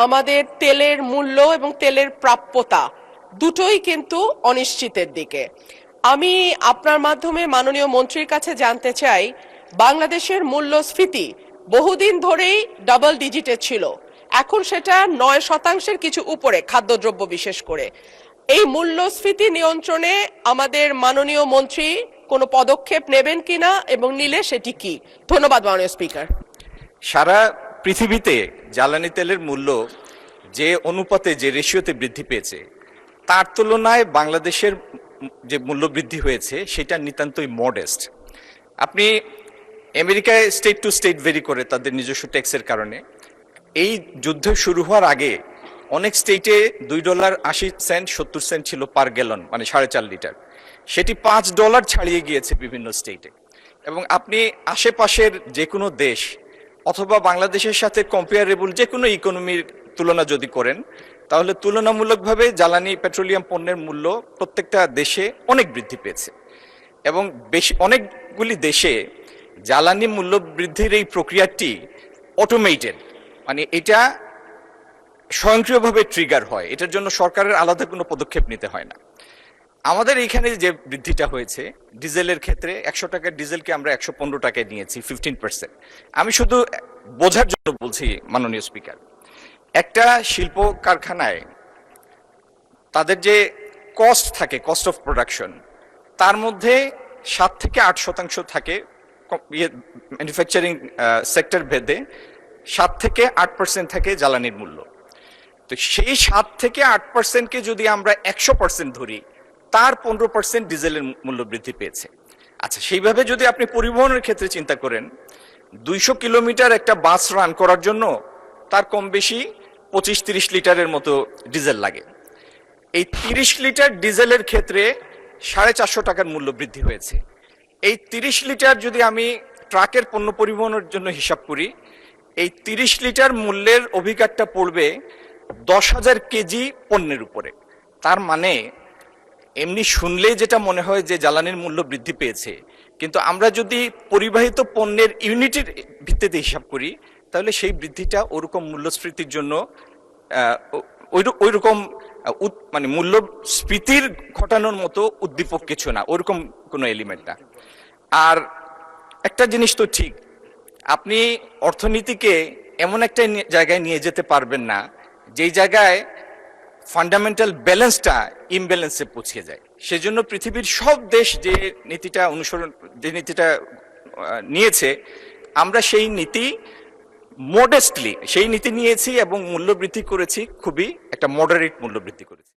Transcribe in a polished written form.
আমাদের তেলের মূল্য এবং তেলের প্রাপ্যতা দুটোই কিন্তু অনিশ্চিতের দিকে। আমি আপনার মাধ্যমে মাননীয় মন্ত্রীর কাছে জানতে চাই, বাংলাদেশের মূল্যস্ফীতি বহুদিন ধরেই ডাবল ডিজিটে ছিল, এখন সেটা 9% কিছু উপরে, খাদ্যদ্রব্য বিশেষ করে। এই মূল্যস্ফীতি নিয়ন্ত্রণে আমাদের মাননীয় মন্ত্রী কোনো পদক্ষেপ নেবেন কিনা এবং নিলে সেটি কি? ধন্যবাদ মাননীয় স্পিকার। সারা পৃথিবীতে জ্বালানি তেলের মূল্য যে অনুপাতে, যে রেশিওতে বৃদ্ধি পেয়েছে, তার তুলনায় বাংলাদেশের যে মূল্য বৃদ্ধি হয়েছে সেটা নিতান্তই মডেস্ট। আপনি আমেরিকায় স্টেট টু স্টেট ভেরি করে তাদের নিজস্ব ট্যাক্সের কারণে। এই যুদ্ধ শুরু হওয়ার আগে অনেক স্টেটে $2.80 $0.70 ছিল পার গ্যালন, মানে 4.5 লিটার। সেটি $5 ছাড়িয়ে গিয়েছে বিভিন্ন স্টেটে। এবং আপনি আশেপাশের যে কোনো দেশ অথবা বাংলাদেশের সাথে কম্পেয়ারেবল যে কোনো ইকোনমির তুলনা যদি করেন, তাহলে তুলনামূলকভাবে জ্বালানি পেট্রোলিয়াম পণ্যের মূল্য প্রত্যেকটা দেশে অনেক বৃদ্ধি পেয়েছে। এবং অনেকগুলি দেশে জ্বালানি মূল্য বৃদ্ধির এই প্রক্রিয়াটি অটোমেটেড, মানে এটা স্বয়ংক্রিয়ভাবে ট্রিগার হয়, এটার জন্য সরকারের আলাদা কোনো পদক্ষেপ নিতে হয় না। আমাদের এইখানে যে বৃদ্ধিটা হয়েছে ডিজেলের ক্ষেত্রে, 100 টাকার ডিজেলকে আমরা 115 টাকায় নিয়েছি, 15%। আমি শুধু বোঝার জন্য বলছি মাননীয় স্পিকার, একটা শিল্প কারখানায় তাদের যে কস্ট থাকে, কস্ট অফ প্রোডাকশন, তার মধ্যে 7 থেকে 8% থাকে ম্যানুফ্যাকচারিং সেক্টর ভেদে, 7 থেকে 8% থাকে জ্বালানির মূল্য। তো সেই 7 থেকে 8%কে যদি আমরা 100% ধরি, তার 15% ডিজেলের মূল্য বৃদ্ধি পেয়েছে। আচ্ছা, সেইভাবে যদি আপনি পরিবহনের ক্ষেত্রে চিন্তা করেন, 200 কিলোমিটার একটা বাস রান করার জন্য তার কম বেশি 25-30 লিটারের মতো ডিজেল লাগে। এই 30 লিটার ডিজেলের ক্ষেত্রে 450 টাকার মূল্য বৃদ্ধি হয়েছে। এই 30 লিটার যদি আমি ট্রাকের পণ্য পরিবহনের জন্য হিসাব করি, এই 30 লিটার মূল্যের অভিঘাতটা পড়বে 10,000 কেজি পণ্যের উপরে। তার মানে এমনি শুনলেই যেটা মনে হয় যে জ্বালানির মূল্য বৃদ্ধি পেয়েছে, কিন্তু আমরা যদি পরিবাহিত পণ্যের ইউনিটের ভিত্তিতে হিসাব করি, তাহলে সেই বৃদ্ধিটা ওরকম মূল্যস্ফীতির জন্য ওইরকম মানে মূল্যস্ফীতির ঘটানোর মতো উদ্দীপক কিছু না, ওরকম কোনো এলিমেন্ট না। আর একটা জিনিস তো ঠিক, আপনি অর্থনীতিকে এমন একটা জায়গায় নিয়ে যেতে পারবেন না যেই জায়গায় ফান্ডামেন্টাল ব্যালেন্সটা ইমব্যালেন্সে পৌঁছে যায়। সেজন্য পৃথিবীর সব দেশ যে নীতিটা নিয়েছে, আমরা সেই নীতি মডেস্টলি সেই নীতি নিয়েছি এবং মূল্য বৃদ্ধি করেছি, খুবই একটা মডারেট মূল্য বৃদ্ধি করেছি।